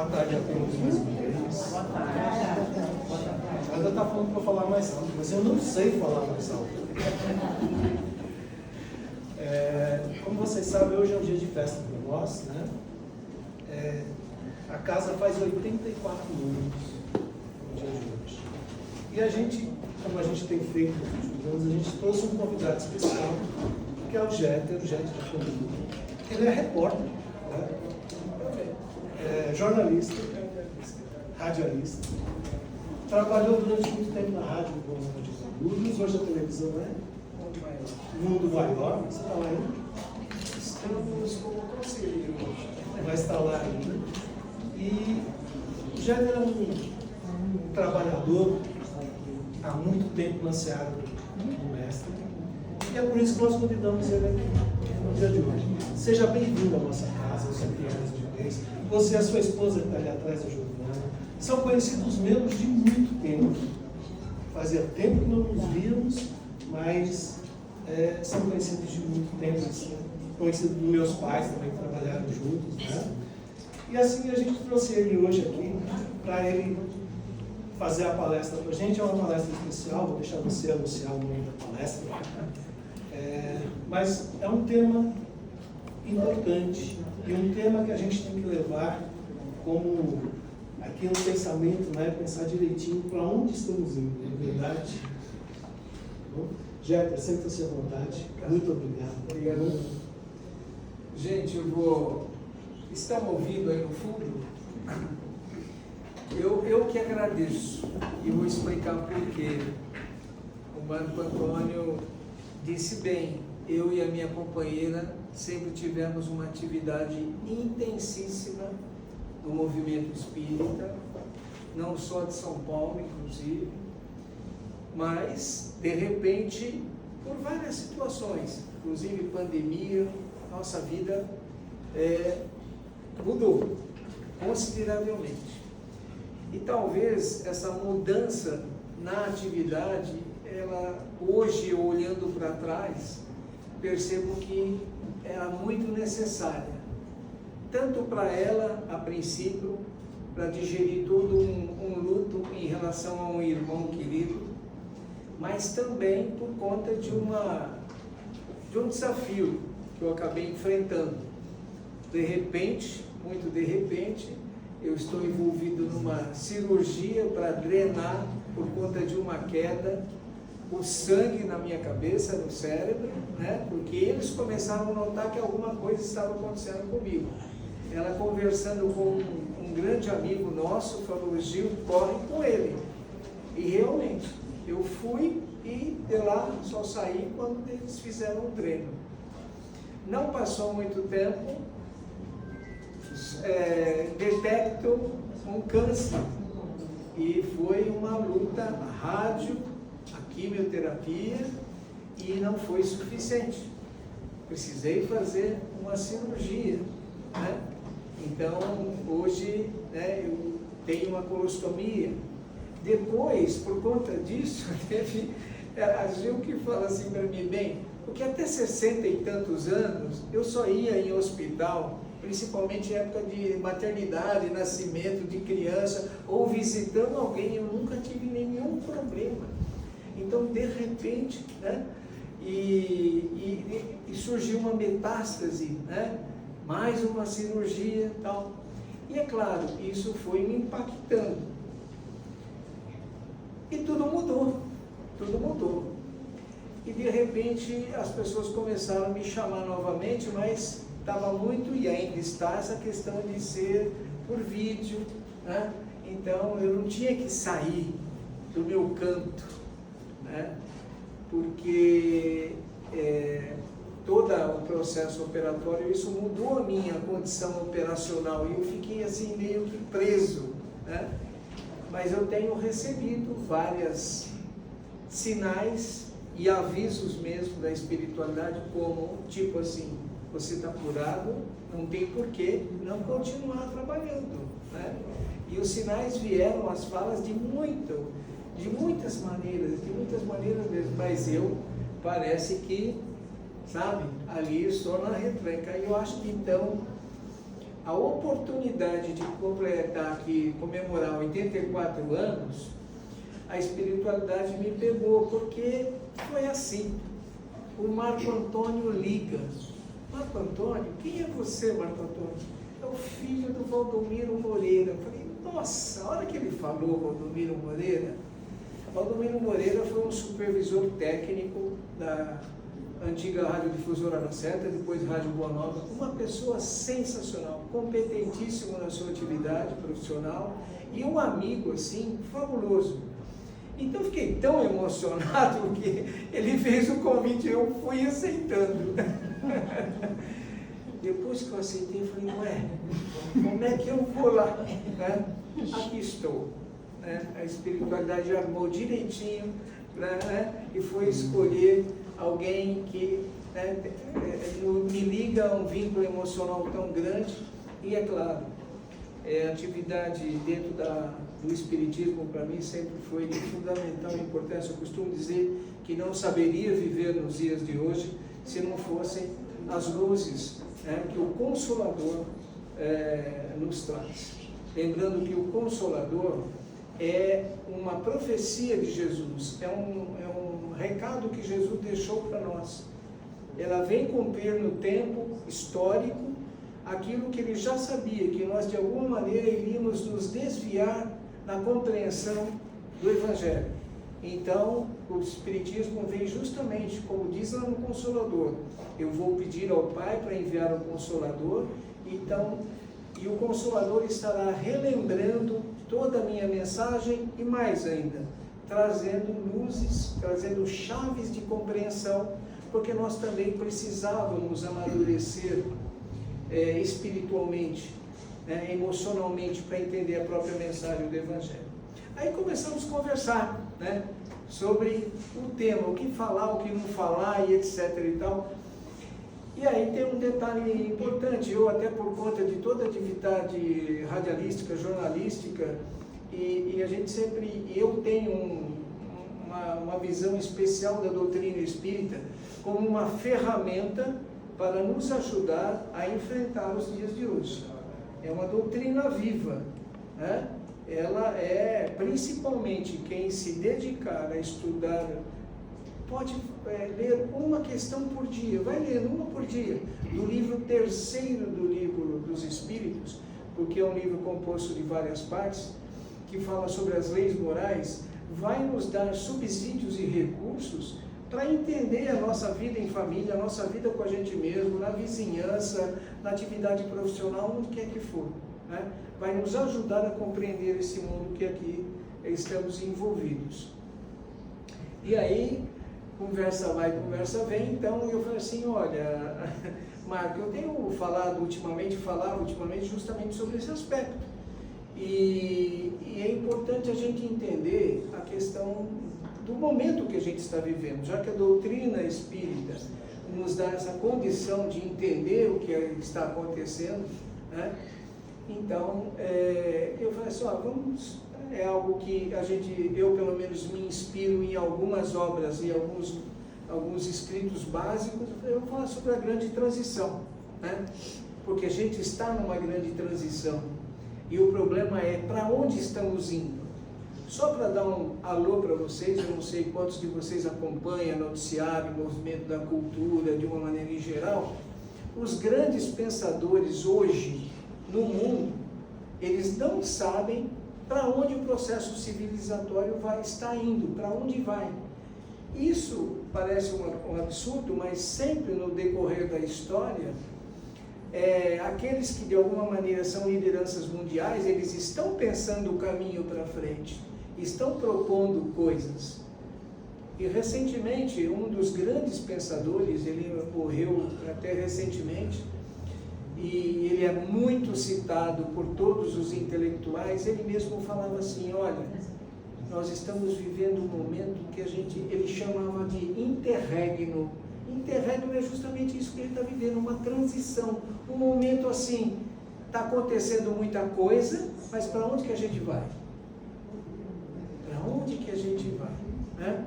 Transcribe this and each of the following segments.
Boa tarde a todos mais uma vez. Boa tarde. Ela está falando para eu falar mais alto, mas eu não sei falar mais alto. Como vocês sabem, hoje é um dia de festa para nós, né? A casa faz 84 anos no dia de hoje. E a gente, como a gente tem feito nos últimos anos, a gente trouxe um convidado especial, que é o Jeter de Conduto. Ele é repórter, né? Jornalista, radialista, trabalhou durante muito tempo na rádio do Governo de Guarulhos, hoje a televisão é Mundo Maior. Você está lá ainda? Estamos como conselheiro hoje. Vai estar lá ainda. E já era um trabalhador há muito tempo na seara do mestre. E é por isso que nós convidamos ele aqui no dia de hoje. Seja bem-vindo à nossa casa, eu sempre de vez. Você e a sua esposa que está ali atrás, a Giovana, são conhecidos meus de muito tempo. Fazia tempo que não nos víamos, mas são conhecidos de muito tempo. Assim, conhecidos dos meus pais também, que trabalharam juntos. Né? E assim a gente trouxe ele hoje aqui para ele fazer a palestra para a gente. É uma palestra especial, vou deixar você anunciar o nome da palestra. Mas é um tema importante e um tema que a gente tem que levar como aqui no pensamento, né? Pensar direitinho para onde estamos indo, não é verdade? Bom, Jeter, senta-se à vontade. Muito obrigado. Obrigado. Gente, eu vou... Está me ouvindo aí no fundo? Eu que agradeço e vou explicar por quê. O Marco Antônio disse bem, eu e a minha companheira sempre tivemos uma atividade intensíssima no movimento espírita, não só de São Paulo, inclusive, mas, de repente, por várias situações, inclusive pandemia, nossa vida mudou consideravelmente. E talvez essa mudança na atividade, ela, hoje, olhando para trás, percebo que era muito necessária, tanto para ela, a princípio, para digerir todo um luto em relação a um irmão querido, mas também por conta de um desafio que eu acabei enfrentando. De repente, muito de repente, eu estou envolvido numa cirurgia para drenar, por conta de uma queda, o sangue na minha cabeça, no cérebro, né? Porque eles começaram a notar que alguma coisa estava acontecendo comigo. Ela, conversando com um grande amigo nosso, falou: Gil, corre com ele. E realmente, eu fui e de lá só saí quando eles fizeram o treino. Não passou muito tempo, detecto um câncer. E foi uma luta, a rádio, a quimioterapia, e não foi suficiente. Precisei fazer uma cirurgia, né? Então, hoje, né, eu tenho uma colostomia. Depois, por conta disso, teve a Gil que fala assim para mim, bem, porque até 60 e tantos anos, eu só ia em hospital, principalmente em época de maternidade, nascimento de criança, ou visitando alguém, eu nunca tive nenhum problema. Então, de repente, né, e surgiu uma metástase, né, mais uma cirurgia e tal. E é claro, isso foi me impactando. E tudo mudou, tudo mudou. E de repente as pessoas começaram a me chamar novamente, mas estava muito, e ainda está, essa questão de ser por vídeo, né? Então eu não tinha que sair do meu canto, né? Porque todo o processo operatório, isso mudou a minha condição operacional e eu fiquei assim meio que preso, né? Mas eu tenho recebido vários sinais e avisos mesmo da espiritualidade, como tipo assim, você está curado, não tem porquê não continuar trabalhando, né? E os sinais vieram, as falas de muitas maneiras mesmo, mas eu parece que, sabe, ali estou na retranca. E eu acho que então a oportunidade de completar aqui, comemorar 84 anos, a espiritualidade me pegou, porque foi assim. O Marco Antônio liga. Marco Antônio? Quem é você, Marco Antônio? É o filho do Valdomiro Moreira. Eu falei, nossa, a hora que ele falou Valdomiro Moreira foi um supervisor técnico da antiga Radiodifusora Lacerda, depois Rádio Boa Nova, uma pessoa sensacional, competentíssimo na sua atividade profissional e um amigo, assim, fabuloso. Então, fiquei tão emocionado que ele fez o convite e eu fui aceitando. Depois que eu aceitei, eu falei, ué, como é que eu vou lá? Né? Aqui estou. Né? A espiritualidade armou direitinho, né? E foi escolher alguém que, né, me liga a um vínculo emocional tão grande. E é claro, a atividade dentro do Espiritismo, para mim, sempre foi de fundamental importância. Eu costumo dizer que não saberia viver nos dias de hoje se não fossem as luzes, né, que o Consolador nos traz. Lembrando que o Consolador é uma profecia de Jesus, é um recado que Jesus deixou para nós. Ela vem cumprir no tempo histórico aquilo que ele já sabia, que nós de alguma maneira iríamos nos desviar na compreensão do Evangelho. Então, o Espiritismo vem justamente, como diz lá no Consolador, eu vou pedir ao Pai para enviar o Consolador, então, e o Consolador estará relembrando toda a minha mensagem e mais ainda, trazendo luzes, trazendo chaves de compreensão, porque nós também precisávamos amadurecer espiritualmente, emocionalmente, para entender a própria mensagem do Evangelho. Aí começamos a conversar, né, sobre o tema, o que falar, o que não falar e etc e tal. E aí tem um detalhe importante, eu até por conta de toda a atividade radialística, jornalística, e a gente sempre, eu tenho uma visão especial da doutrina espírita como uma ferramenta para nos ajudar a enfrentar os dias de hoje. É uma doutrina viva, né? Ela é, principalmente quem se dedicar a estudar, pode ler uma questão por dia, vai lendo uma por dia, do livro terceiro do Livro dos Espíritos, porque é um livro composto de várias partes, que fala sobre as leis morais, vai nos dar subsídios e recursos para entender a nossa vida em família, a nossa vida com a gente mesmo, na vizinhança, na atividade profissional, onde quer que for, né? Vai nos ajudar a compreender esse mundo que aqui estamos envolvidos. E aí, conversa vai, conversa vem, então eu falei assim, olha, Marco, eu tenho falava ultimamente justamente sobre esse aspecto. E é importante a gente entender a questão do momento que a gente está vivendo, já que a doutrina espírita nos dá essa condição de entender o que está acontecendo, né? Então, eu falei assim, é algo que eu pelo menos me inspiro em algumas obras e alguns escritos básicos, eu vou falar sobre a grande transição, né? Porque a gente está numa grande transição e o problema é para onde estamos indo. Só para dar um alô para vocês, eu não sei quantos de vocês acompanham noticiário, movimento da cultura de uma maneira em geral, os grandes pensadores hoje no mundo, eles não sabem para onde o processo civilizatório está indo, para onde vai. Isso parece um absurdo, mas sempre no decorrer da história, aqueles que de alguma maneira são lideranças mundiais, eles estão pensando o caminho para frente, estão propondo coisas. E recentemente, um dos grandes pensadores, ele morreu até recentemente, e ele é muito citado por todos os intelectuais, ele mesmo falava assim, olha, nós estamos vivendo um momento que ele chamava de interregno. Interregno é justamente isso que ele está vivendo, uma transição, um momento assim, está acontecendo muita coisa, mas para onde que a gente vai? Para onde que a gente vai? Né?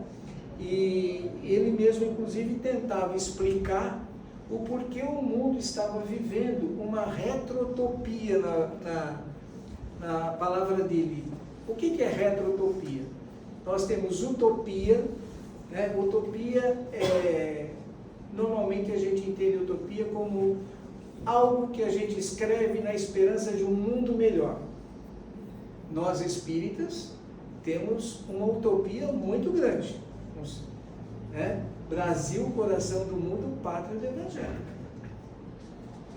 E ele mesmo, inclusive, tentava explicar o porquê o mundo estava vivendo uma retrotopia na palavra dele. O que é retrotopia? Nós temos utopia, né? Utopia normalmente a gente entende utopia como algo que a gente escreve na esperança de um mundo melhor. Nós espíritas temos uma utopia muito grande, né? Brasil, coração do mundo, pátria do Evangelho.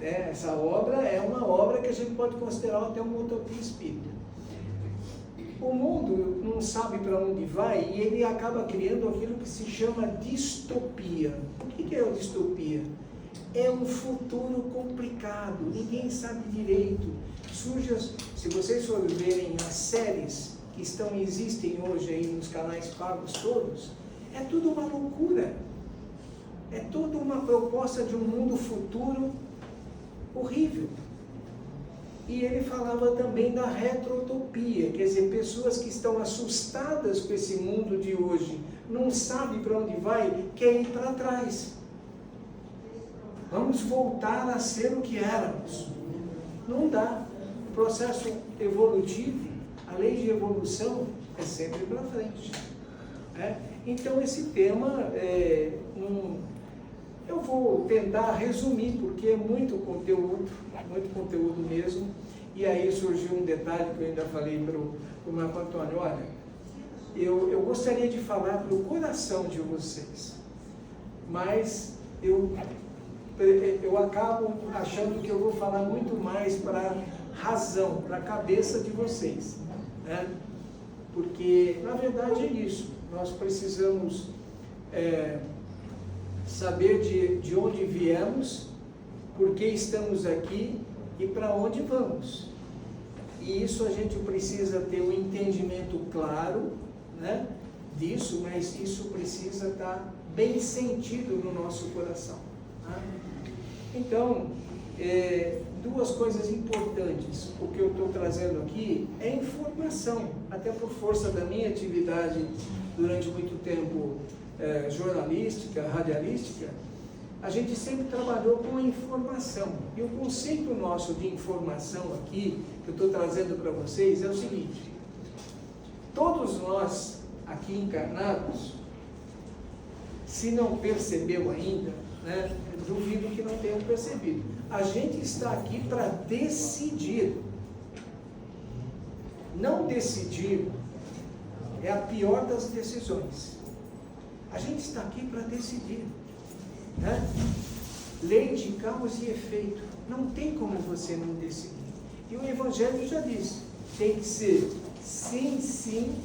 Essa obra é uma obra que a gente pode considerar até uma utopia espírita. O mundo não sabe para onde vai e ele acaba criando aquilo que se chama distopia. O que é a distopia? É um futuro complicado, ninguém sabe direito. Se vocês forem verem as séries que existem hoje aí nos canais pagos todos, é tudo uma loucura. É toda uma proposta de um mundo futuro horrível. E ele falava também da retrotopia, quer dizer, pessoas que estão assustadas com esse mundo de hoje, não sabem para onde vai, querem ir para trás. Vamos voltar a ser o que éramos. Não dá. O processo evolutivo, a lei de evolução, é sempre para frente. Então, esse tema, eu vou tentar resumir, porque é muito conteúdo mesmo. E aí surgiu um detalhe que eu ainda falei para o Marco Antônio. Olha, eu gostaria de falar para o coração de vocês, mas eu acabo achando que eu vou falar muito mais para a razão, para a cabeça de vocês, né? Porque, na verdade, é isso. Nós precisamos saber de onde viemos, por que estamos aqui e para onde vamos. E isso a gente precisa ter um entendimento claro, né, disso, mas isso precisa estar bem sentido no nosso coração. Tá? Então, duas coisas importantes. O que eu estou trazendo aqui é informação, até por força da minha atividade durante muito tempo jornalística, radialística. A gente sempre trabalhou com a informação. E o conceito nosso de informação aqui, que eu estou trazendo para vocês, é o seguinte: todos nós aqui encarnados, se não percebeu ainda, né, duvido que não tenham percebido, a gente está aqui para decidir. Não decidir é a pior das decisões. A gente está aqui para decidir. Né? Lei de causa e efeito. Não tem como você não decidir. E o Evangelho já disse: tem que ser sim, sim,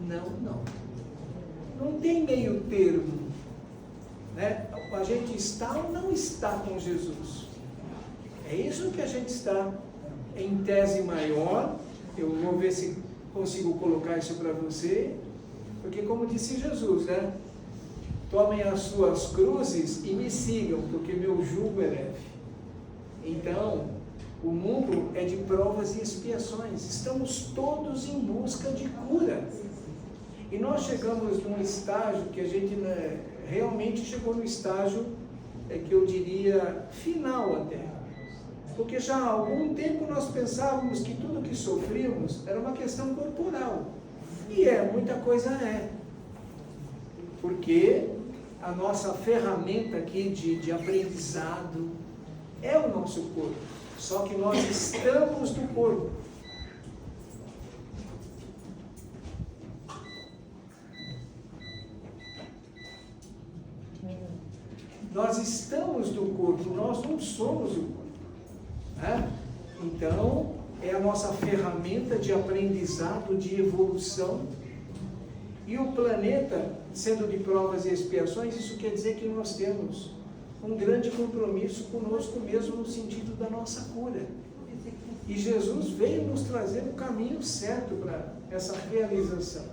não, não. Não tem meio termo. Né? A gente está ou não está com Jesus. É isso que a gente está em tese maior. Eu vou ver se consigo colocar isso para você. Porque, como disse Jesus, né? Tomem as suas cruzes e me sigam, porque meu jugo é leve. Então, o mundo é de provas e expiações. Estamos todos em busca de cura. E nós chegamos num estágio que a gente realmente chegou no estágio, que eu diria, final até. Porque já há algum tempo nós pensávamos que tudo que sofríamos era uma questão corporal. E muita coisa é. Porque a nossa ferramenta aqui de aprendizado é o nosso corpo. Só que nós estamos no corpo. Nós estamos no corpo, nós não somos o corpo. Né? Então, é a nossa ferramenta de aprendizado, de evolução. E o planeta, sendo de provas e expiações, isso quer dizer que nós temos um grande compromisso conosco mesmo no sentido da nossa cura. E Jesus veio nos trazer o caminho certo para essa realização.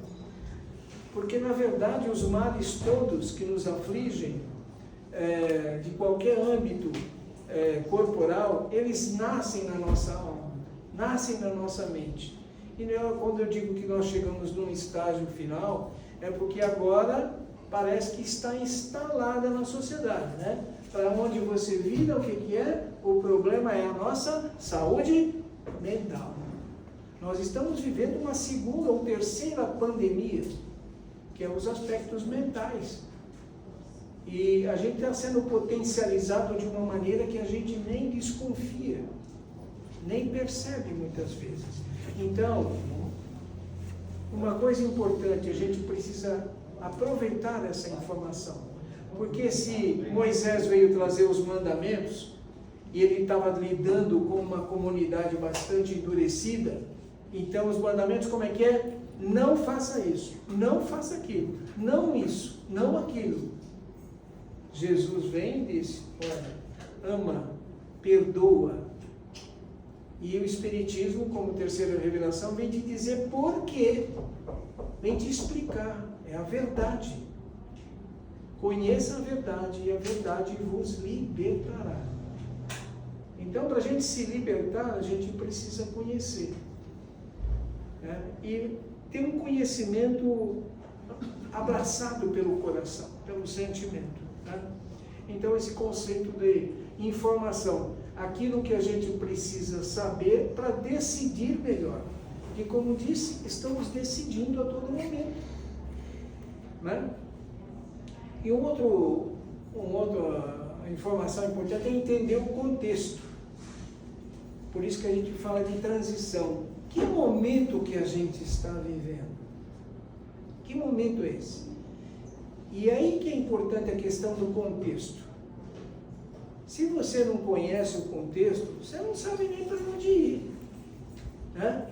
Porque, na verdade, os males todos que nos afligem, de qualquer âmbito corporal, eles nascem na nossa alma, nascem na nossa mente. E quando eu digo que nós chegamos num estágio final, é porque agora parece que está instalada na sociedade, né? para onde você vira, o que é? O problema é a nossa saúde mental. Nós estamos vivendo uma segunda ou terceira pandemia, que é os aspectos mentais. E a gente está sendo potencializado de uma maneira que a gente nem desconfia, nem percebe muitas vezes. Então, uma coisa importante, a gente precisa aproveitar essa informação. Porque se Moisés veio trazer os mandamentos, e ele estava lidando com uma comunidade bastante endurecida, então os mandamentos como é que é? Não faça isso, não faça aquilo, não isso, não aquilo. Jesus vem e diz, olha, ama, perdoa. E o Espiritismo, como terceira revelação, vem te dizer por quê. Vem te explicar. É a verdade. Conheça a verdade e a verdade vos libertará. Então, para a gente se libertar, a gente precisa conhecer. Né? E ter um conhecimento abraçado pelo coração, pelo sentimento. Né? Então, esse conceito de informação, aquilo que a gente precisa saber para decidir melhor. E como disse, estamos decidindo a todo momento. Né? E uma outra informação importante é entender o contexto. Por isso que a gente fala de transição. Que momento que a gente está vivendo? Que momento é esse? E aí que é importante a questão do contexto. Se você não conhece o contexto, você não sabe nem para onde ir. Né?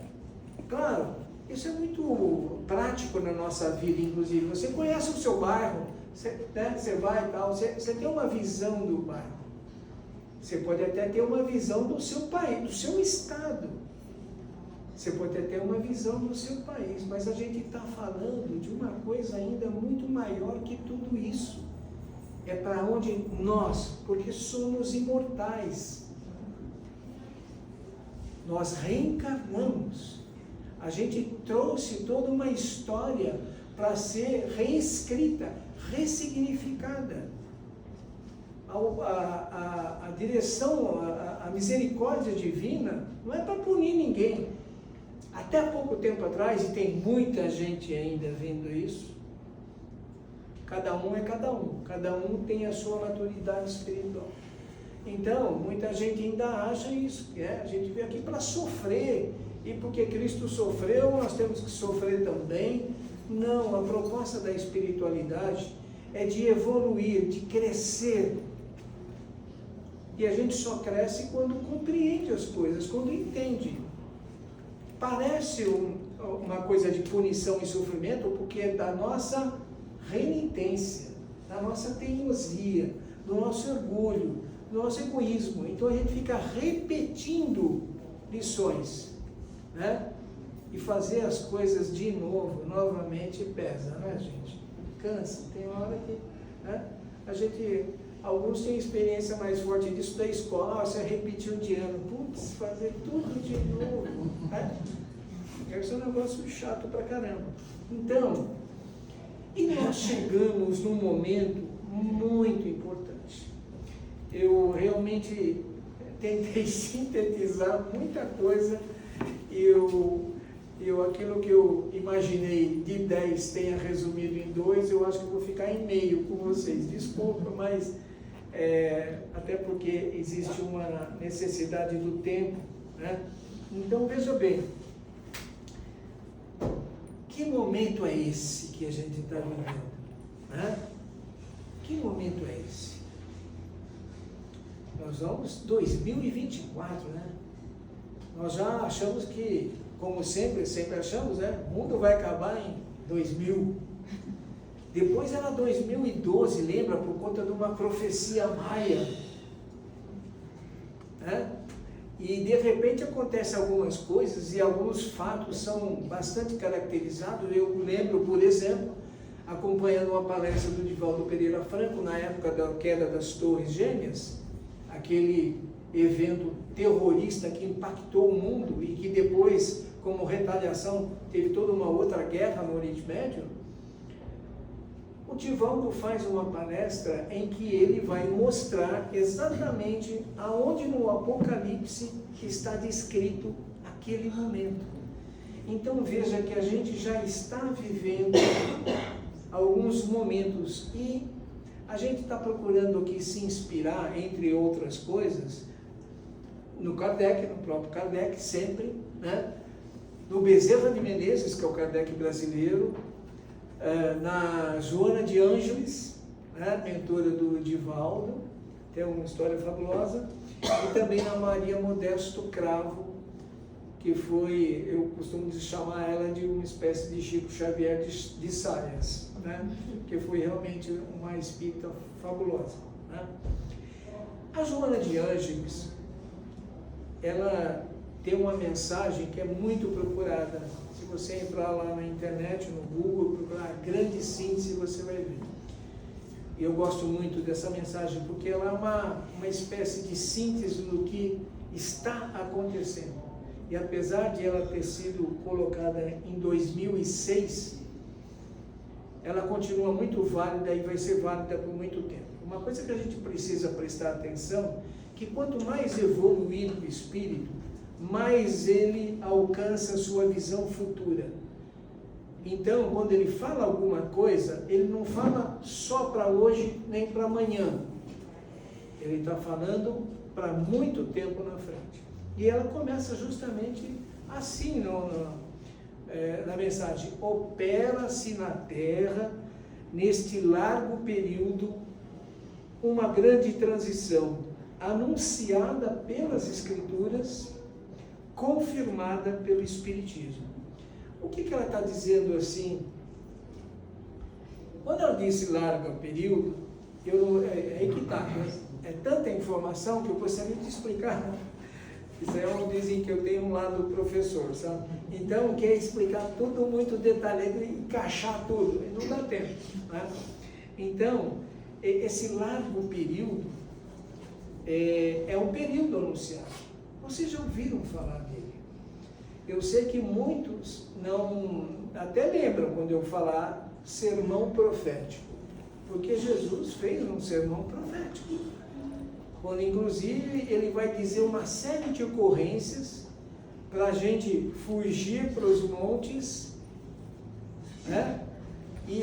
Claro, isso é muito prático na nossa vida, inclusive. Você conhece o seu bairro, você vai e tal, você tem uma visão do bairro. Você pode até ter uma visão do seu país, do seu estado. Você pode até ter uma visão do seu país, mas a gente está falando de uma coisa ainda muito maior que tudo isso. É para onde nós, porque somos imortais, nós reencarnamos. A gente trouxe toda uma história para ser reescrita, ressignificada. A direção, a misericórdia divina não é para punir ninguém. Até pouco tempo atrás, e tem muita gente ainda vendo isso, cada um é cada um tem a sua maturidade espiritual. Então, muita gente ainda acha isso, a gente veio aqui para sofrer, e porque Cristo sofreu, nós temos que sofrer também. Não, a proposta da espiritualidade é de evoluir, de crescer. E a gente só cresce quando compreende as coisas, quando entende. Parece uma coisa de punição e sofrimento, porque é da nossa renitência, da nossa teimosia, do nosso orgulho, do nosso egoísmo. Então a gente fica repetindo lições, né? E fazer as coisas de novo, novamente, pesa, né, gente? Cansa, tem hora que, né? Alguns têm experiência mais forte disso da escola, você repetiu de ano, putz, fazer tudo de novo, né? Esse é um negócio chato pra caramba. Então, e nós chegamos num momento muito importante. Eu realmente tentei sintetizar muita coisa, aquilo que eu imaginei de 10 tenha resumido em 2, eu acho que eu vou ficar em meio com vocês. Desculpa, mas até porque existe uma necessidade do tempo, né? Então, veja bem, que momento é esse que a gente está vivendo? Né? Que momento é esse? Nós vamos 2024, né? Nós já achamos que, como sempre achamos, né? O mundo vai acabar em 2000. Depois era 2012, lembra? Por conta de uma profecia maia. Né? E de repente acontecem algumas coisas e alguns fatos são bastante caracterizados. Eu lembro, por exemplo, acompanhando uma palestra do Divaldo Pereira Franco, na época da queda das Torres Gêmeas, aquele evento terrorista que impactou o mundo e que depois, como retaliação, teve toda uma outra guerra no Oriente Médio. o Divaldo faz uma palestra em que ele vai mostrar exatamente aonde no Apocalipse está descrito aquele momento. Então veja que a gente já está vivendo alguns momentos e a gente está procurando aqui se inspirar, entre outras coisas, no Kardec, no próprio Kardec, sempre, né? No Bezerra de Menezes, que é o Kardec brasileiro, na Joana de Ângeles, né? Mentora do Divaldo, tem uma história fabulosa, e também na Maria Modesto Cravo, que foi, eu costumo chamar ela de uma espécie de Chico Xavier de saias, né? Que foi realmente uma espírita fabulosa, né? A Joana de Ângeles, ela tem uma mensagem que é muito procurada. Se você entrar lá na internet, no Google, procurar Grande Síntese, você vai ver. E eu gosto muito dessa mensagem, porque ela é uma espécie de síntese do que está acontecendo. E apesar de ela ter sido colocada em 2006, ela continua muito válida e vai ser válida por muito tempo. Uma coisa que a gente precisa prestar atenção, que quanto mais evoluído o espírito, mais ele alcança a sua visão futura. Então, quando ele fala alguma coisa, ele não fala só para hoje nem para amanhã. Ele está falando para muito tempo na frente. E ela começa justamente assim na mensagem. Opera-se na Terra, neste largo período, uma grande transição, anunciada pelas Escrituras, confirmada pelo Espiritismo. O que ela está dizendo assim? Quando ela disse largo período, é aí que está. É tanta informação que eu gostaria de explicar. Isso é dizem que eu tenho um lado professor, sabe? Então, quer explicar tudo muito detalhado e encaixar tudo, e não dá tempo, né? Então, esse largo período é um período anunciado. Vocês já ouviram falar dele? Eu sei que muitos não, até lembram quando eu falar sermão profético, porque Jesus fez um sermão profético, quando inclusive ele vai dizer uma série de ocorrências para a gente fugir para os montes, né? E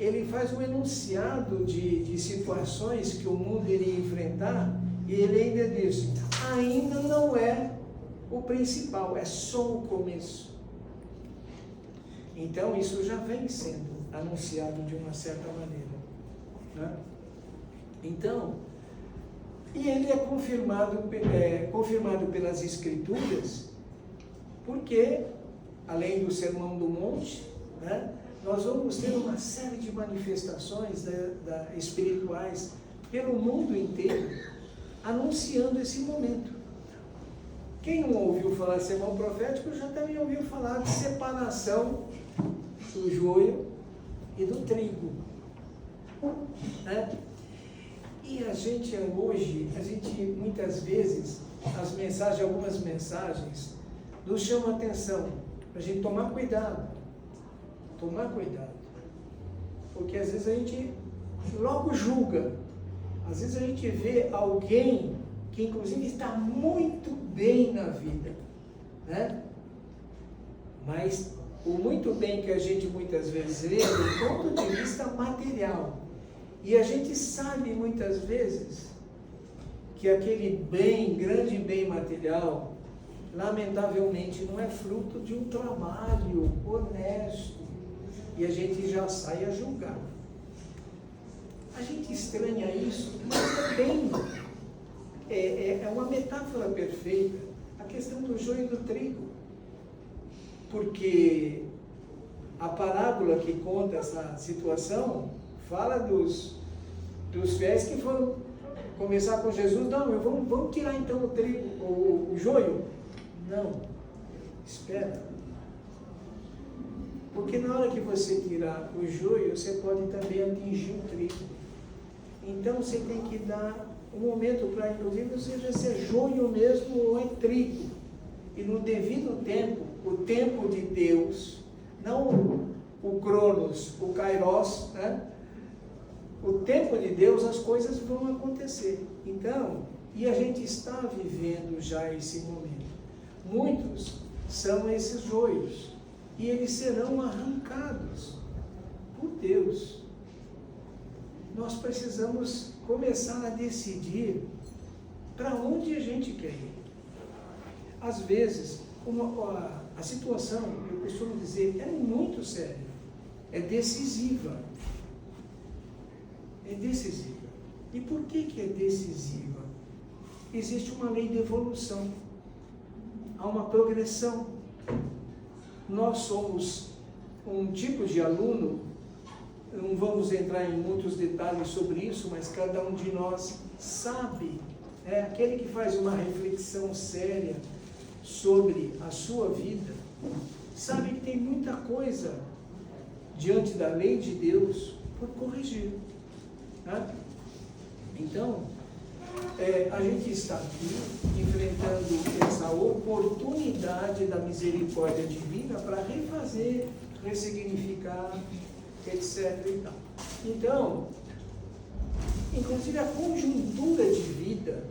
ele faz um enunciado de situações que o mundo iria enfrentar, e ele ainda diz, ainda não é o principal, é só o começo. Então isso já vem sendo anunciado de uma certa maneira, né? Então, e ele é confirmado pelas Escrituras, porque, além do Sermão do Monte, né, nós vamos ter uma série de manifestações espirituais pelo mundo inteiro, anunciando esse momento. Quem não ouviu falar de sermão profético, já também ouviu falar de separação do joio e do trigo, né? E a gente hoje, muitas vezes, algumas mensagens nos chamam a atenção, para a gente tomar cuidado, porque às vezes a gente logo julga, às vezes a gente vê alguém que inclusive está muito bem na vida, né? Mas o muito bem que a gente muitas vezes vê do ponto de vista material. E a gente sabe muitas vezes que aquele grande bem material, lamentavelmente não é fruto de um trabalho honesto. E a gente já sai a julgar. A gente estranha isso, mas também é uma metáfora perfeita a questão do joio e do trigo. Porque a parábola que conta essa situação fala dos fiéis que foram conversar com Jesus. Não, vamos tirar então o trigo, o joio. Não, espera. Porque na hora que você tirar o joio, você pode também atingir o trigo. Então você tem que dar um momento para, inclusive, você ver se é joio mesmo ou é trigo. E no devido tempo, o tempo de Deus, não o Cronos, o Kairos, né? o tempo de Deus, as coisas vão acontecer. Então, e a gente está vivendo já esse momento. Muitos são esses joios, e eles serão arrancados por Deus. Nós precisamos começar a decidir para onde a gente quer ir. Às vezes, a situação, eu costumo dizer, é muito séria, é decisiva. É decisiva. E por que é decisiva? Existe uma lei de evolução, há uma progressão. Nós somos um tipo de aluno, não vamos entrar em muitos detalhes sobre isso, mas cada um de nós sabe, aquele que faz uma reflexão séria sobre a sua vida, sabe que tem muita coisa diante da lei de Deus por corrigir. Né? Então, a gente está aqui enfrentando essa oportunidade da misericórdia divina para refazer, ressignificar, etc. E tal. Então, inclusive a conjuntura de vida,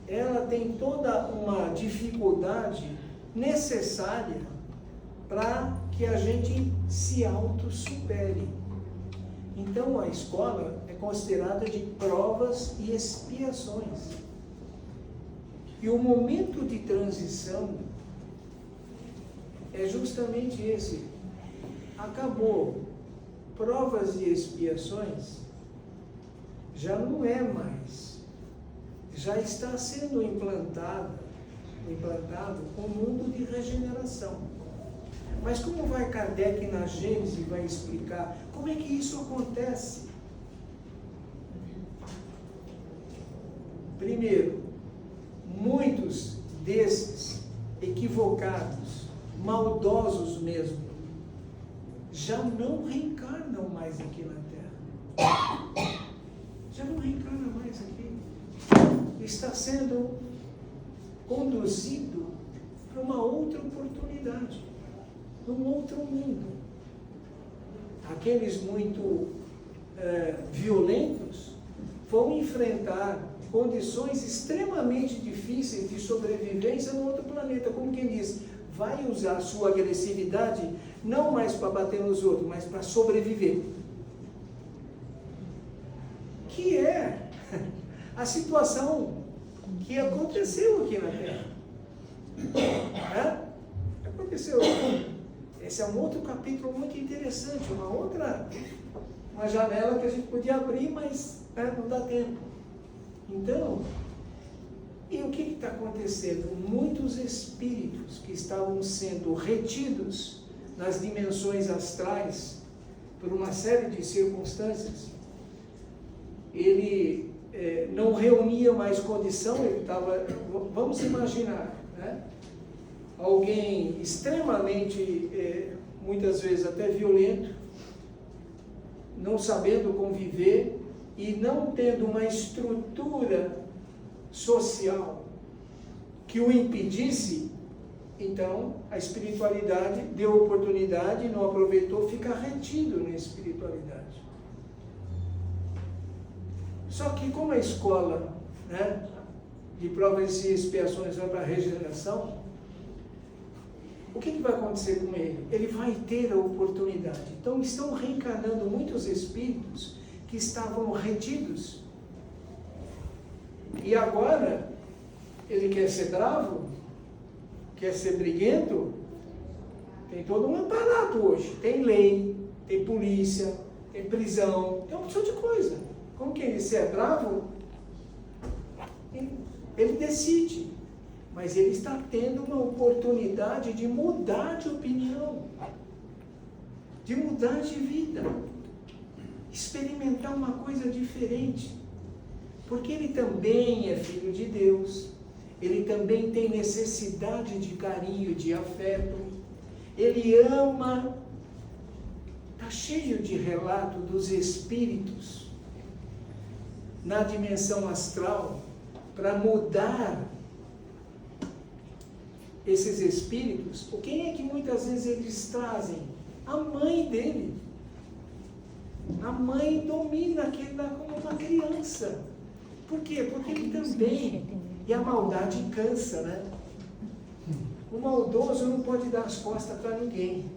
ela tem toda uma dificuldade necessária para que a gente se autossupere. Então, a escola é considerada de provas e expiações. E o momento de transição é justamente esse. Acabou. Provas e expiações já não é mais. Já está sendo implantado um mundo de regeneração. Mas como vai Kardec na Gênese e vai explicar como é que isso acontece? Primeiro, muitos desses equivocados, maldosos mesmo, já não reencarnam mais aqui na Terra. Já não reencarnam mais aqui. Está sendo conduzido para uma outra oportunidade, num outro mundo. Aqueles muito violentos vão enfrentar condições extremamente difíceis de sobrevivência no outro planeta. Como quem diz, vai usar sua agressividade não mais para bater nos outros, mas para sobreviver. Que é a situação que aconteceu aqui na Terra. Aconteceu. Esse é um outro capítulo muito interessante, uma janela que a gente podia abrir, mas não dá tempo. Então, e o que está acontecendo? Muitos espíritos que estavam sendo retidos nas dimensões astrais por uma série de circunstâncias, ele não reunia mais condição, ele estava, vamos imaginar, alguém extremamente, muitas vezes até violento, não sabendo conviver e não tendo uma estrutura social que o impedisse. Então, a espiritualidade deu oportunidade, não aproveitou, fica retido na espiritualidade. Só que como a escola de provas e expiações vai para a regeneração, o que vai acontecer com ele? Ele vai ter a oportunidade. Então, estão reencarnando muitos espíritos que estavam retidos. E agora, ele quer ser bravo? Quer ser briguento? Tem todo um aparato hoje. Tem lei, tem polícia, tem prisão, tem uma opção de coisa. Como que ele se é bravo? Ele decide. Mas ele está tendo uma oportunidade de mudar de opinião, de mudar de vida, experimentar uma coisa diferente. Porque ele também é filho de Deus, ele também tem necessidade de carinho, de afeto, ele ama. Está cheio de relato dos espíritos na dimensão astral para mudar esses espíritos. Quem é que muitas vezes eles trazem? A mãe dele. A mãe domina aquele lá como uma criança. Por quê? Porque ele também, e a maldade cansa, né? O maldoso não pode dar as costas para ninguém,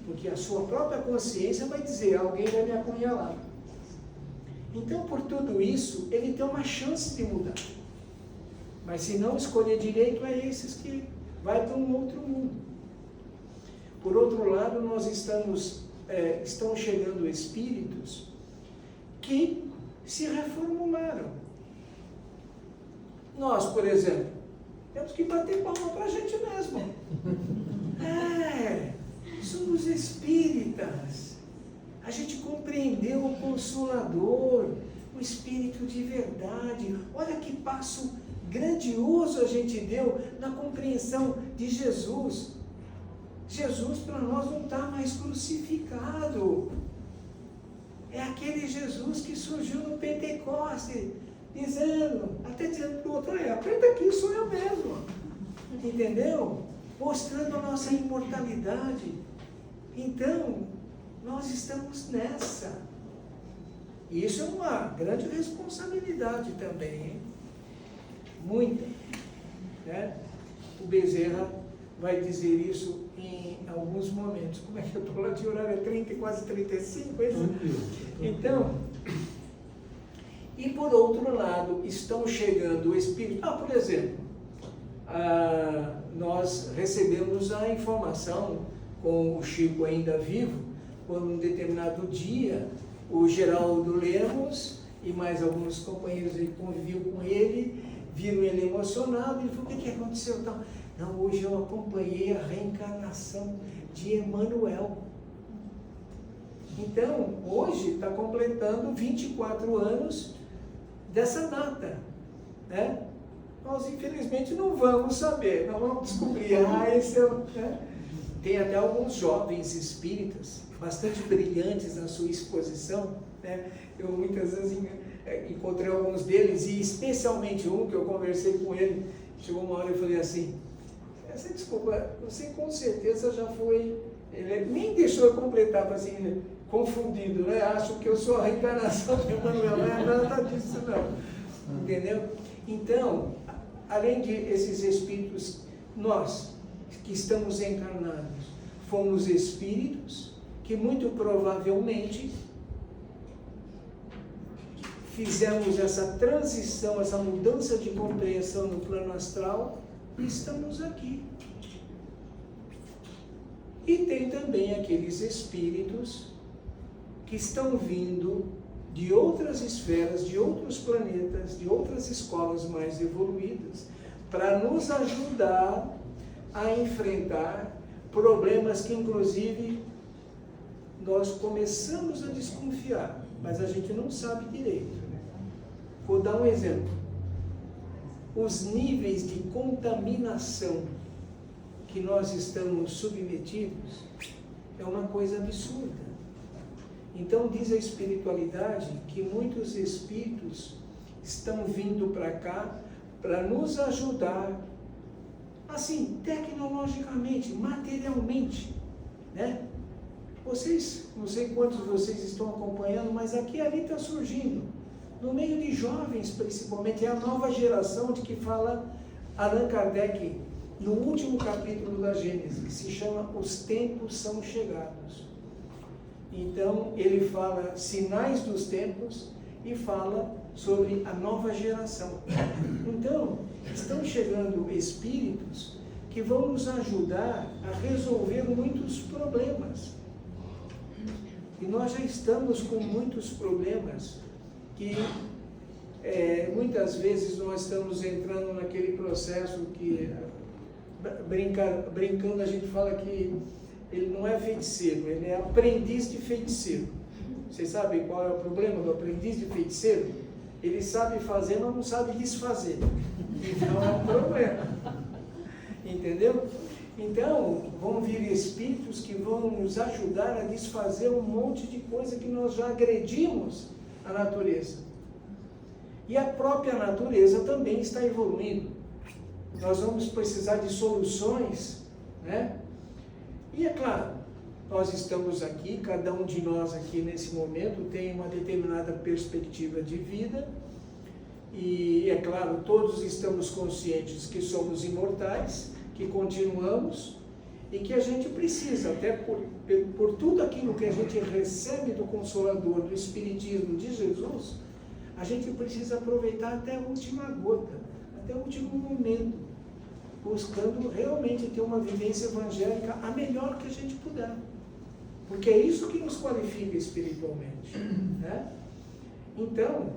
porque a sua própria consciência vai dizer, alguém vai me apunhalar. Então, por tudo isso, ele tem uma chance de mudar. Mas se não escolher direito, é esses que vai para um outro mundo. Por outro lado, nós estão chegando espíritos que se reformularam. Nós, por exemplo, temos que bater palma para a gente mesmo. Somos espíritas. A gente compreendeu o Consolador, o Espírito de verdade. Olha que passo grandioso a gente deu na compreensão de Jesus. Jesus para nós não está mais crucificado. É aquele Jesus que surgiu no Pentecoste, até dizendo para o outro, aprenda aqui, sou eu mesmo. Entendeu? Mostrando a nossa imortalidade. Então, nós estamos nessa. E isso é uma grande responsabilidade também, hein? Muita. Né? O Bezerra vai dizer isso em alguns momentos. Como é que eu estou lá de horário? É 30, quase 35, é isso? Então, e por outro lado, estão chegando o Espírito. Por exemplo, nós recebemos a informação, com o Chico ainda vivo, quando um determinado dia, o Geraldo Lemos e mais alguns companheiros que conviviam com ele, viram ele emocionado e falou, o que aconteceu? Não, hoje eu acompanhei a reencarnação de Emmanuel. Então, hoje está completando 24 anos dessa data, né? Nós, infelizmente, não vamos saber, não vamos descobrir. Esse é o... Né? Tem até alguns jovens espíritas, bastante brilhantes na sua exposição, né? Eu muitas vezes encontrei alguns deles, e especialmente um que eu conversei com ele, chegou uma hora e eu falei assim, desculpa, você com certeza já foi... Ele nem deixou eu completar, assim, confundido, né? Acho que eu sou a reencarnação de Emmanuel, não é nada disso não, entendeu? Então, além de esses espíritos, nós que estamos encarnados, fomos espíritos que muito provavelmente fizemos essa transição, essa mudança de compreensão no plano astral e estamos aqui. E tem também aqueles espíritos que estão vindo de outras esferas, de outros planetas, de outras escolas mais evoluídas, para nos ajudar a enfrentar problemas que, inclusive, nós começamos a desconfiar, mas a gente não sabe direito. Vou dar um exemplo. Os níveis de contaminação que nós estamos submetidos é uma coisa absurda. Então, diz a espiritualidade que muitos espíritos estão vindo para cá para nos ajudar, assim, tecnologicamente, materialmente, né? Vocês, não sei quantos de vocês estão acompanhando, mas aqui e ali está surgindo, no meio de jovens principalmente, é a nova geração de que fala Allan Kardec, no último capítulo da Gênesis, que se chama Os Tempos São Chegados. Então, ele fala sinais dos tempos e fala sobre a nova geração. Então, estão chegando espíritos que vão nos ajudar a resolver muitos problemas. E nós já estamos com muitos problemas que muitas vezes nós estamos entrando naquele processo que, brincando, a gente fala que ele não é feiticeiro, ele é aprendiz de feiticeiro. Vocês sabem qual é o problema do aprendiz de feiticeiro? Ele sabe fazer, mas não sabe desfazer. Então é um problema. Entendeu? Então, vão vir espíritos que vão nos ajudar a desfazer um monte de coisa que nós já agredimos a natureza. E a própria natureza também está evoluindo. Nós vamos precisar de soluções, né? E é claro, nós estamos aqui, cada um de nós aqui nesse momento tem uma determinada perspectiva de vida, e é claro, todos estamos conscientes que somos imortais, que continuamos, e que a gente precisa, até por tudo aquilo que a gente recebe do Consolador, do Espiritismo, de Jesus, a gente precisa aproveitar até a última gota, até o último momento, buscando realmente ter uma vivência evangélica a melhor que a gente puder. Porque é isso que nos qualifica espiritualmente. Né? Então,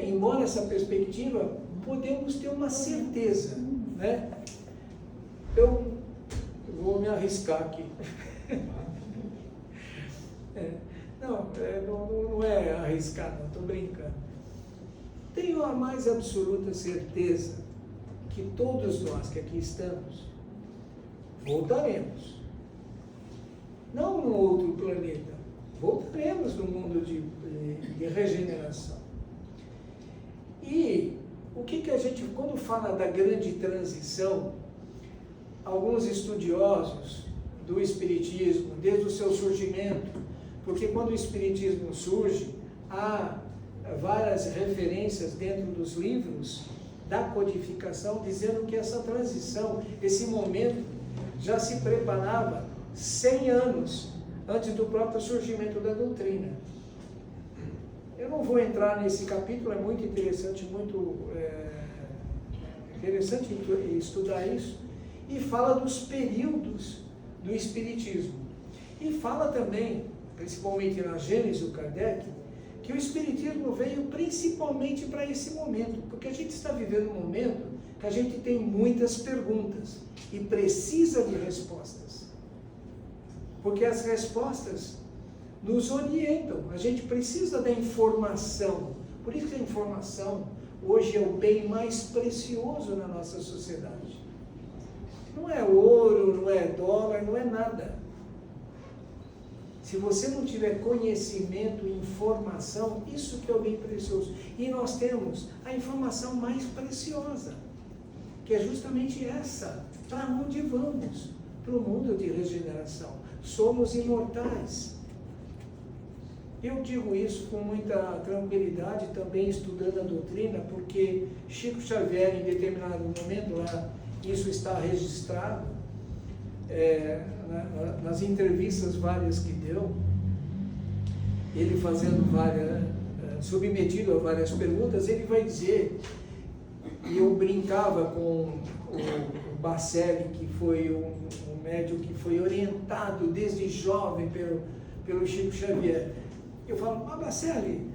embora essa perspectiva, podemos ter uma certeza. Né? Eu vou me arriscar aqui. Não é arriscar, não, estou brincando. Tenho a mais absoluta certeza que todos nós que aqui estamos voltaremos. Não num outro planeta, voltaremos no mundo de regeneração. E o que a gente, quando fala da grande transição, alguns estudiosos do Espiritismo, desde o seu surgimento, porque quando o Espiritismo surge, há várias referências dentro dos livros da codificação, dizendo que essa transição, esse momento, já se preparava 100 anos antes do próprio surgimento da doutrina. Eu não vou entrar nesse capítulo, é muito interessante, interessante estudar isso, e fala dos períodos do Espiritismo. E fala também, principalmente na Gênesis do Kardec, que o Espiritismo veio principalmente para esse momento, porque a gente está vivendo um momento que a gente tem muitas perguntas e precisa de respostas. Porque as respostas nos orientam, a gente precisa da informação. Por isso que a informação hoje é o bem mais precioso na nossa sociedade. Não é ouro, não é dólar, não é nada. Se você não tiver conhecimento e informação, isso que é o bem precioso. E nós temos a informação mais preciosa, que é justamente essa. Para onde vamos? Para o mundo de regeneração. Somos imortais. Eu digo isso com muita tranquilidade, também estudando a doutrina, porque Chico Xavier, em determinado momento, lá, isso está registrado, nas entrevistas várias que deu, ele fazendo submetido a várias perguntas, ele vai dizer, e eu brincava com o Bacelli, que foi um médium que foi orientado desde jovem pelo Chico Xavier. Eu falo, Bacelli,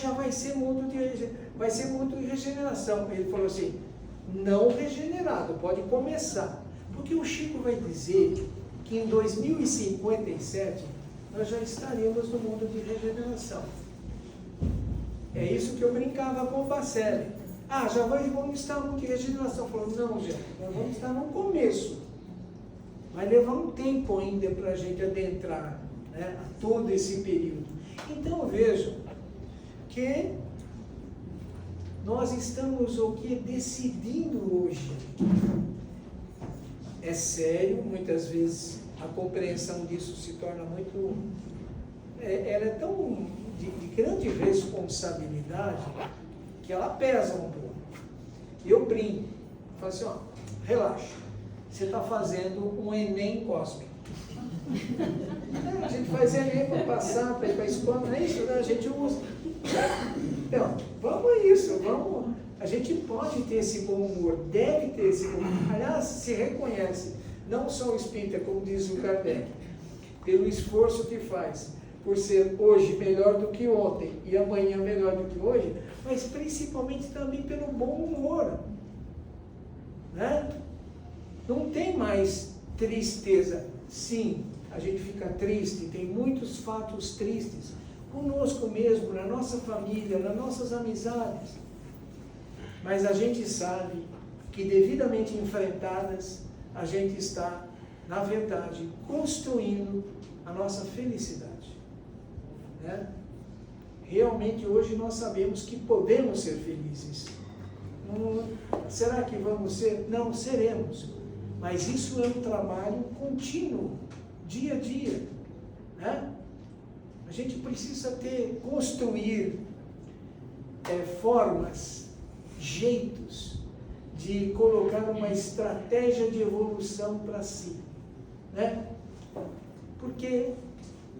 já vai ser mundo de regeneração. Ele falou assim, não regenerado, pode começar. Porque o Chico vai dizer que em 2057 nós já estaríamos no mundo de regeneração. É isso que eu brincava com o Bacelli. Vamos estar no mundo de regeneração. Falou, não, gente, nós vamos estar no começo. Vai levar um tempo ainda para a gente adentrar, né, a todo esse período. Então vejam que nós estamos decidindo hoje. É sério, muitas vezes a compreensão disso se torna muito... ela é tão de grande responsabilidade que ela pesa um pouco. Eu brinco, falo assim, relaxa, você está fazendo um Enem cósmico. A gente faz Enem para passar, para ir para a escola, não é isso, né? A gente usa. Então, vamos a isso, vamos... A gente pode ter esse bom humor, deve ter esse bom humor. Aliás, se reconhece, não só o espírita, como diz o Kardec, pelo esforço que faz, por ser hoje melhor do que ontem e amanhã melhor do que hoje, mas principalmente também pelo bom humor. Né? Não tem mais tristeza. Sim, a gente fica triste, tem muitos fatos tristes, conosco mesmo, na nossa família, nas nossas amizades. Mas a gente sabe que devidamente enfrentadas, a gente está, na verdade, construindo a nossa felicidade. Né? Realmente hoje nós sabemos que podemos ser felizes. Será que vamos ser? Não, seremos. Mas isso é um trabalho contínuo. dia a dia, né? A gente precisa construir formas, jeitos de colocar uma estratégia de evolução para si, né? Porque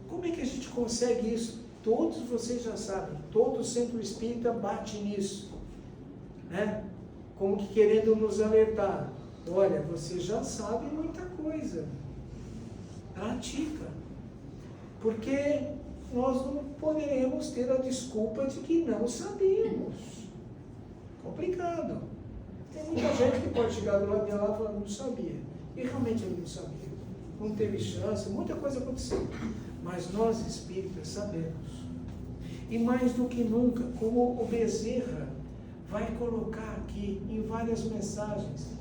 como é que a gente consegue isso? Todos vocês já sabem, todo centro espírita bate nisso, né? Como que querendo nos alertar. Olha, você já sabe muita coisa, pratica, porque nós não poderemos ter a desculpa de que não sabemos. Complicado. Tem muita gente que pode chegar do lado de lá e falar, não sabia. E realmente ele não sabia. Não teve chance, muita coisa aconteceu. Mas nós espíritas sabemos. E mais do que nunca, como o Bezerra vai colocar aqui em várias mensagens.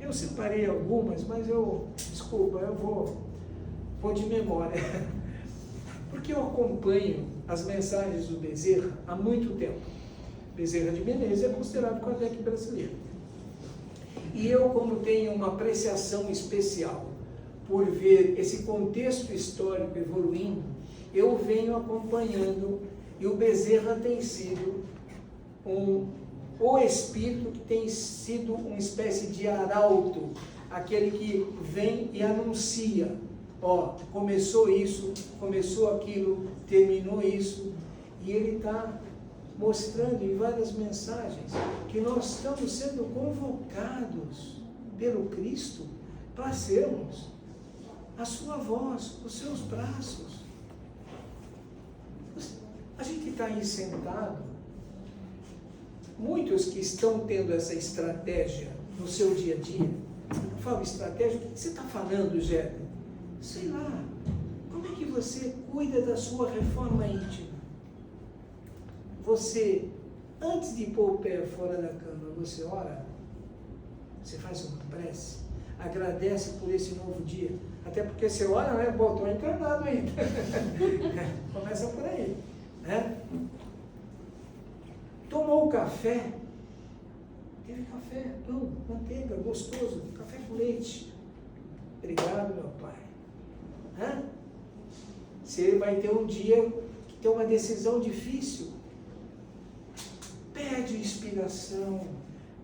Eu separei algumas, mas desculpa, eu vou de memória. Porque eu acompanho as mensagens do Bezerra há muito tempo. Bezerra de Menezes é considerado o Kardec brasileiro. E eu, como tenho uma apreciação especial por ver esse contexto histórico evoluindo, eu venho acompanhando, e o Bezerra tem sido o espírito que tem sido uma espécie de arauto, aquele que vem e anuncia, ó, começou isso, começou aquilo, terminou isso, e ele está mostrando em várias mensagens que nós estamos sendo convocados pelo Cristo para sermos a sua voz, os seus braços. A gente está aí sentado, muitos que estão tendo essa estratégia no seu dia a dia. Eu falo estratégia, o que você está falando, Gé? Sei lá, como é que você cuida da sua reforma íntima? Você, antes de pôr o pé fora da cama, você ora, você faz uma prece, agradece por esse novo dia, até porque você ora, né? Bom, estou encarnado ainda. Começa por aí, né? Tomou o café, teve café, pão, manteiga, gostoso, café com leite. Obrigado, meu pai. Hã? Você vai ter um dia que tem uma decisão difícil. Pede inspiração,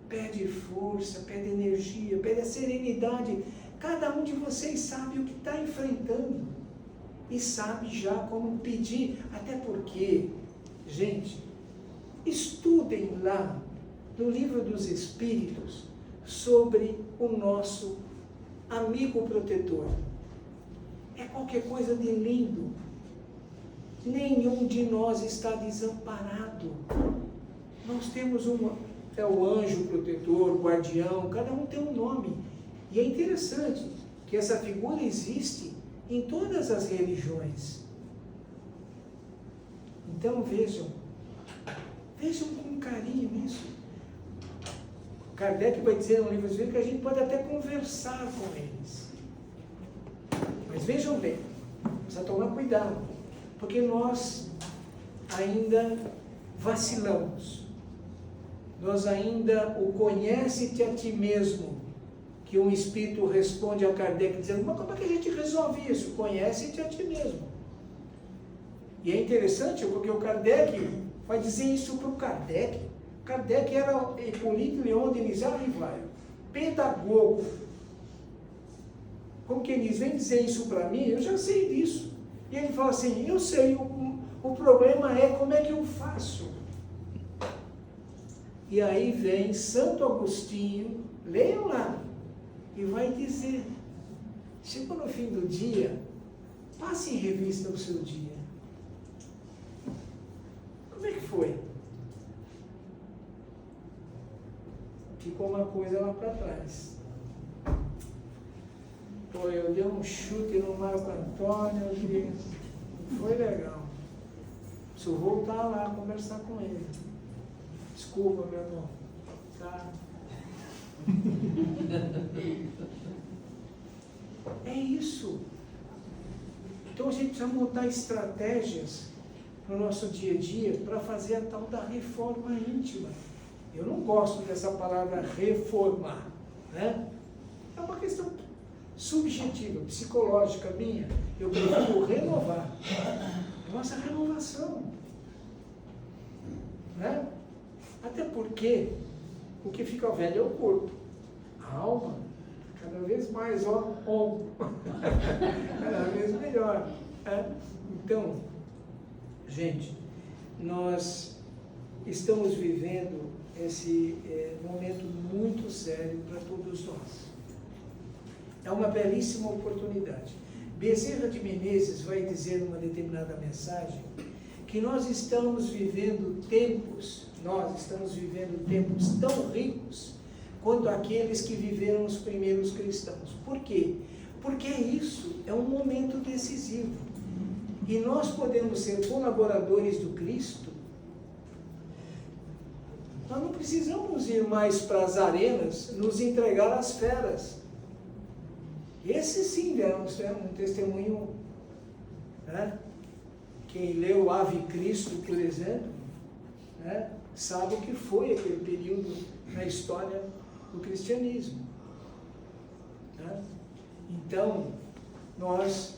pede força, pede energia, pede a serenidade. Cada um de vocês sabe o que está enfrentando e sabe já como pedir. Até porque, gente, estudem lá no Livro dos Espíritos sobre o nosso amigo protetor. É qualquer coisa de lindo. Nenhum de nós está desamparado. Nós temos o anjo protetor, o guardião, cada um tem um nome. E é interessante que essa figura existe em todas as religiões. Então vejam com carinho isso. Kardec vai dizer no livro dos Espíritos que a gente pode até conversar com eles. Mas vejam bem, precisa tomar cuidado, porque nós ainda vacilamos. Nós ainda o conhece-te a ti mesmo, que um espírito responde a Kardec dizendo, mas como é que a gente resolve isso? Conhece-te a ti mesmo. E é interessante porque o Kardec vai dizer isso para o Kardec. Kardec era Hipólito Leon Denis Arrivaio, pedagogo. Como que eles vêm dizer isso para mim, eu já sei disso. E ele fala assim, eu sei, o problema é como é que eu faço. E aí vem Santo Agostinho, leiam lá, e vai dizer, chegou no fim do dia, passe em revista o seu dia. Como é que foi? Ficou uma coisa lá para trás. Pô, eu dei um chute no Marco Antônio, não foi legal. Preciso voltar lá, conversar com ele. Desculpa, meu irmão. Tá? É isso. Então a gente precisa montar estratégias no nosso dia a dia para fazer a tal da reforma íntima. Eu não gosto dessa palavra reformar, né? É uma questão subjetiva, psicológica minha, eu prefiro renovar. Nossa renovação. Né? Até porque o que fica velho é o corpo. A alma, cada vez mais, cada vez melhor. Né? Então, gente, nós estamos vivendo esse momento muito sério para todos nós. É uma belíssima oportunidade. Bezerra de Menezes vai dizer numa determinada mensagem que nós estamos vivendo tempos tão ricos quanto aqueles que viveram os primeiros cristãos. Por quê? Porque isso é um momento decisivo. E nós podemos ser colaboradores do Cristo. Nós não precisamos ir mais para as arenas, nos entregar às feras. Esse sim é um testemunho, né? Quem leu Ave Cristo, por exemplo, né, sabe o que foi aquele período na história do cristianismo. Né? Então, nós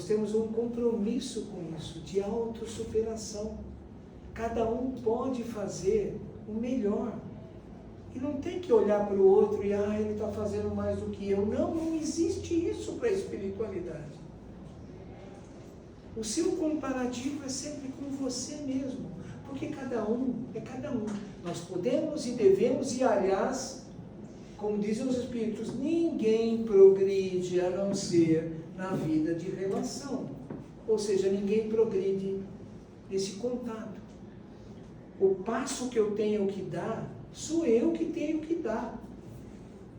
temos um compromisso com isso, de autossuperação. Cada um pode fazer o melhor. E não tem que olhar para o outro e, ele está fazendo mais do que eu. Não existe isso para a espiritualidade. O seu comparativo é sempre com você mesmo, porque cada um é cada um. Nós podemos e devemos, e aliás, como dizem os Espíritos, ninguém progride a não ser na vida de relação. Ou seja, ninguém progride nesse contato. O passo que eu tenho que dar, sou eu que tenho que dar.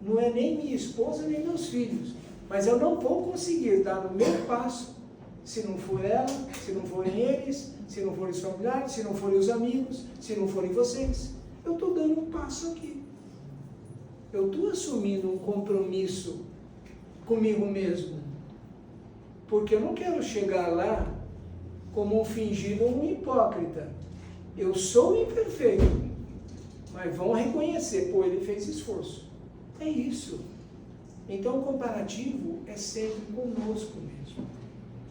Não é nem minha esposa, nem meus filhos. Mas eu não vou conseguir dar o meu passo se não for ela, se não forem eles, se não forem os familiares, se não forem os amigos, se não forem vocês. Eu estou dando um passo aqui. Eu estou assumindo um compromisso comigo mesmo. Porque eu não quero chegar lá como um fingido ou um hipócrita. Eu sou imperfeito, mas vão reconhecer, ele fez esforço. É isso. Então o comparativo é sempre conosco mesmo.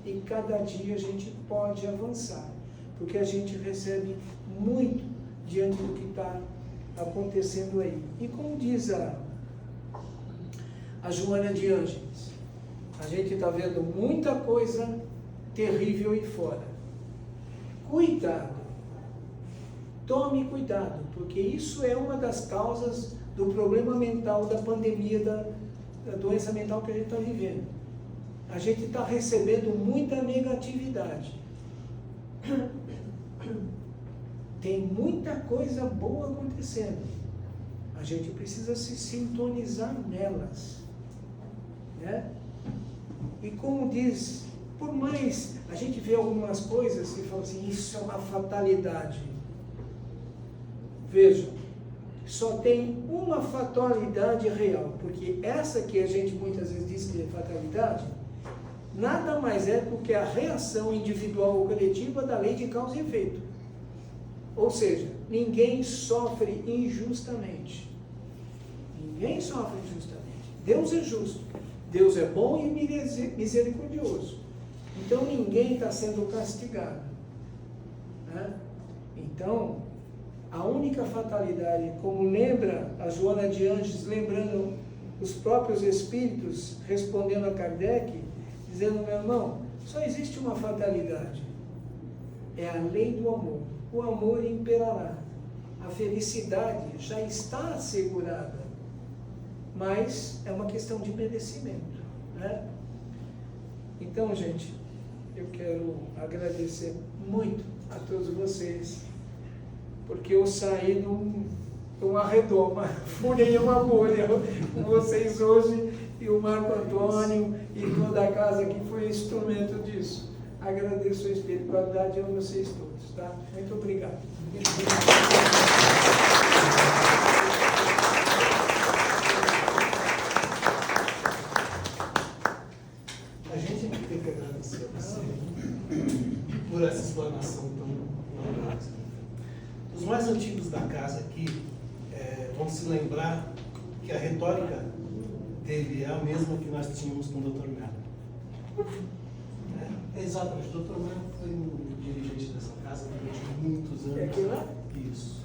E cada dia a gente pode avançar, porque a gente recebe muito diante do que está acontecendo aí. E como diz a Joana de Ângeles, a gente está vendo muita coisa terrível aí fora. Cuidado, tome cuidado, porque isso é uma das causas do problema mental, da pandemia, da doença mental que a gente está vivendo. A gente está recebendo muita negatividade. Tem muita coisa boa acontecendo. A gente precisa se sintonizar nelas. Né? E como diz, por mais a gente vê algumas coisas e fala assim, isso é uma fatalidade. Vejam, só tem uma fatalidade real, porque essa que a gente muitas vezes diz que é fatalidade, nada mais é do que a reação individual ou coletiva da lei de causa e efeito. Ou seja, ninguém sofre injustamente. Ninguém sofre injustamente. Deus é justo. Deus é bom e misericordioso. Então ninguém está sendo castigado. Né? Então, a única fatalidade, como lembra a Joana de Ângeles, lembrando os próprios espíritos, respondendo a Kardec, dizendo, meu irmão, só existe uma fatalidade. É a lei do amor. O amor imperará. A felicidade já está assegurada. Mas é uma questão de merecimento. Né? Então, gente, eu quero agradecer muito a todos vocês, porque eu saí de uma redoma, furei uma bolha com vocês hoje, e o Marco Antônio e toda a casa que foi instrumento disso. Agradeço a espiritualidade a vocês todos. Tá? Muito obrigado. A gente tem que agradecer a você por essa explanação tão básica. Os mais antigos da casa aqui vão se lembrar que a retórica teve é a mesma que nós tínhamos com o Dr. Melo. Exatamente, o Dr. Melo foi um dirigente dessa casa durante muitos anos. É aquele lá? Isso.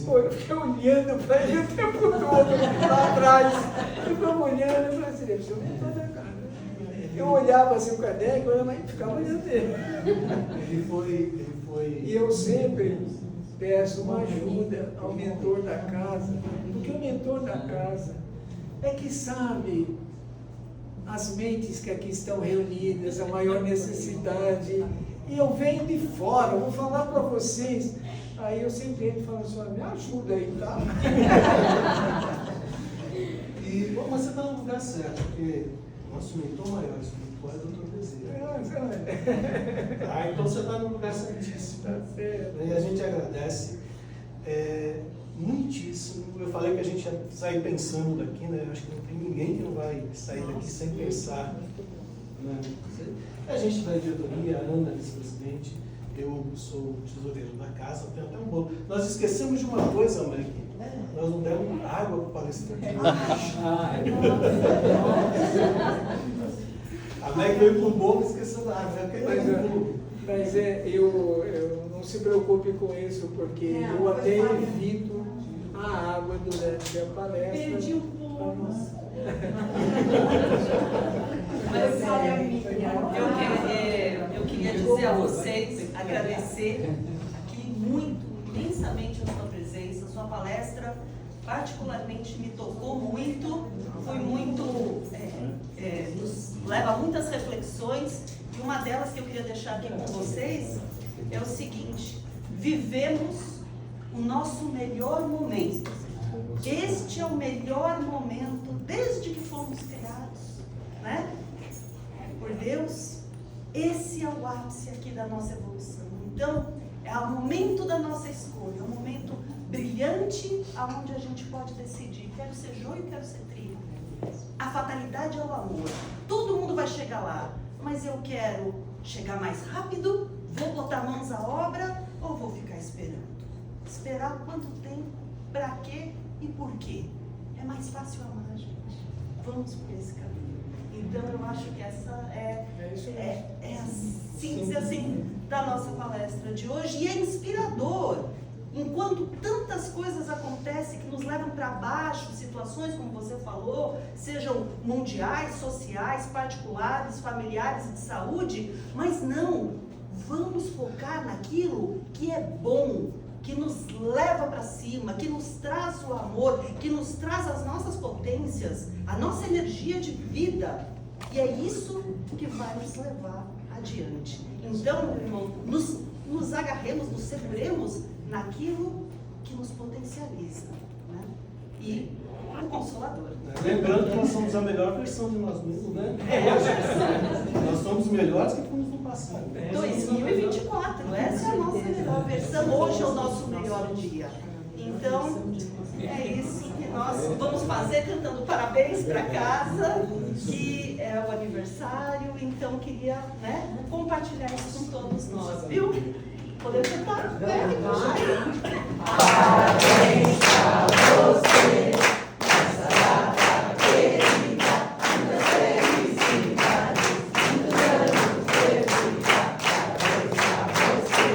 Pô, eu fiquei olhando para ele o tempo todo, lá atrás. Eu ficava olhando, eu falei assim, deve ser o mentor da casa. Eu olhava assim o caderno, mas ficava olhando ele. Ele foi. E eu sempre peço uma ajuda ao mentor da casa, porque o mentor da casa é que sabe as mentes que aqui estão reunidas, a maior necessidade. E eu venho de fora, eu vou falar para vocês. Aí eu sempre entro e falo assim, me ajuda aí, tá? Bom, mas você está no lugar certo, porque o nosso mentor maior espiritual é o Dr. Bezerra. Então você está no lugar certíssimo. Tá certo. E a gente agradece muitíssimo. Eu falei que a gente ia sair pensando daqui, né? Acho que não tem ninguém que não vai sair daqui sem pensar. Né? A gente da diretoria, a Ana, vice-presidente, eu sou o tesoureiro da casa, tem até um bolo. Nós esquecemos de uma coisa, Meg. Nós não demos água para o palestrante. A Meg veio com o bolo e esqueceu da água. Mas eu não se preocupe com isso, porque eu até evito a água durante a palestra. Perdi um pouco. Mas eu queria dizer a vocês, agradecer aqui muito, imensamente a sua presença, a sua palestra particularmente me tocou muito, foi muito, nos leva a muitas reflexões, e uma delas que eu queria deixar aqui com vocês é o seguinte: vivemos o nosso melhor momento. Este é o melhor momento desde que fomos criados, né? Por Deus, esse é o ápice aqui da nossa evolução. Então, é o momento da nossa escolha, é um momento brilhante, aonde a gente pode decidir, quero ser joio, quero ser trigo. A fatalidade é o amor. Todo mundo vai chegar lá, mas eu quero chegar mais rápido, vou botar mãos à obra ou vou ficar esperando? Esperar quanto tempo, para quê e por quê? É mais fácil amar, gente. Vamos por esse caminho. Então eu acho que essa é a síntese assim, da nossa palestra de hoje, e é inspirador. Enquanto tantas coisas acontecem que nos levam para baixo, situações como você falou, sejam mundiais, sociais, particulares, familiares e de saúde, mas não, vamos focar naquilo que é bom, que nos leva para cima, que nos traz o amor, que nos traz as nossas potências, a nossa energia de vida. E é isso que vai nos levar adiante. Então, meu irmão, nos agarremos, nos seguremos naquilo que nos potencializa, né? E o Consolador. Lembrando que nós somos a melhor versão de nós mesmos, né? Nós somos melhores que fomos no passado. 2024, essa é a nossa melhor versão. Hoje é o nosso melhor dia. Então, é isso que nós vamos fazer, cantando parabéns para casa, que é o aniversário. Então, queria, né, compartilhar isso com todos nós, viu? Podemos cantar? Parabéns pra você, nessa data querida, muitas felicidades, muitos anos de vida. Parabéns pra você,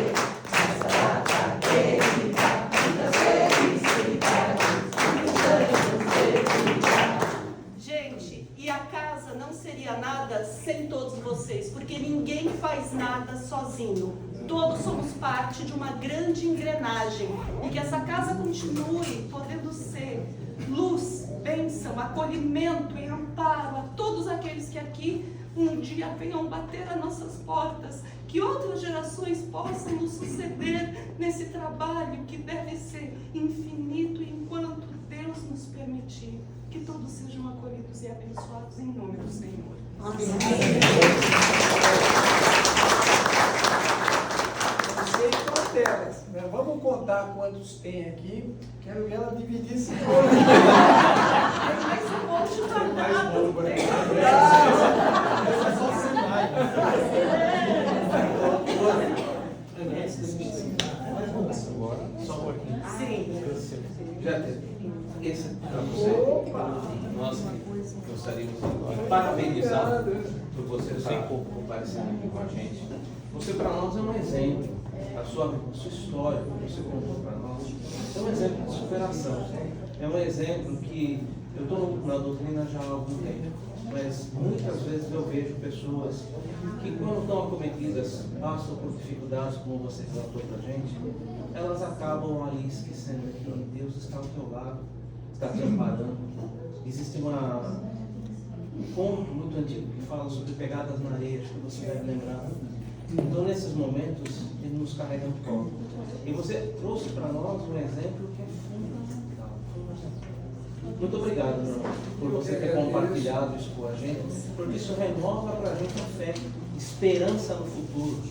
nessa data querida, muitas felicidades, muitos anos de vida. Gente, e a casa não seria nada sem todos vocês, porque ninguém faz nada sozinho. Todos somos parte de uma grande engrenagem, e que essa casa continue podendo ser luz, bênção, acolhimento e amparo a todos aqueles que aqui um dia venham bater as nossas portas, que outras gerações possam nos suceder nesse trabalho que deve ser infinito enquanto Deus nos permitir. Que todos sejam acolhidos e abençoados em nome do Senhor. Amém. Telas, né? Vamos contar quantos tem aqui. Quero ver ela dividir esse bolo. Mas eu vou te falar. Só um pouquinho. Sim. Já esse para você. Nós gostaríamos de parabenizar por você estar comparecendo aqui com a gente. Você para nós é um exemplo. A sua história, que você contou para nós, é um exemplo de superação. É um exemplo que eu estou na doutrina já há algum tempo, mas muitas vezes eu vejo pessoas que, quando estão acometidas, passam por dificuldades, como você relatou para a gente, elas acabam ali esquecendo que Deus está ao teu lado, está te amparando. Existe um conto muito antigo que fala sobre pegadas na areia, acho que você deve lembrar. Então, nesses momentos, Ele nos carrega no colo. E você trouxe para nós um exemplo que é fundamental. Muito obrigado, meu irmão, por você ter compartilhado isso com a gente, porque isso renova para a gente a fé, esperança no futuro.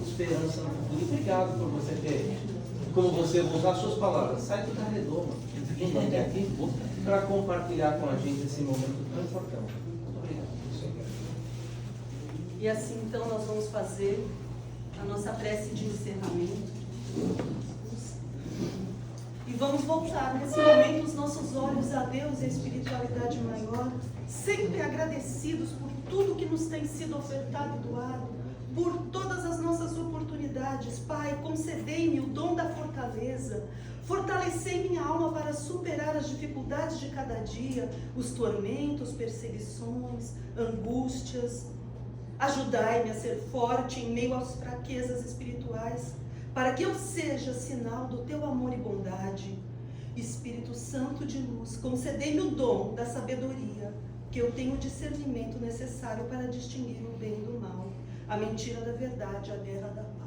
Esperança no futuro. E obrigado por você ter, como você usar suas palavras, sai do redoma, vindo até aqui para compartilhar com a gente esse momento tão importante. Muito obrigado. E assim, então, nós vamos fazer a nossa prece de encerramento. E vamos voltar nesse momento os nossos olhos a Deus e a espiritualidade maior, sempre agradecidos por tudo que nos tem sido ofertado e doado, por todas as nossas oportunidades. Pai, concedei-me o dom da fortaleza, fortalecei minha alma para superar as dificuldades de cada dia, os tormentos, perseguições, angústias. Ajudai-me a ser forte em meio às fraquezas espirituais, para que eu seja sinal do teu amor e bondade. Espírito Santo de luz, concedei-me o dom da sabedoria, que eu tenho o discernimento necessário para distinguir o bem do mal, a mentira da verdade, a guerra da paz.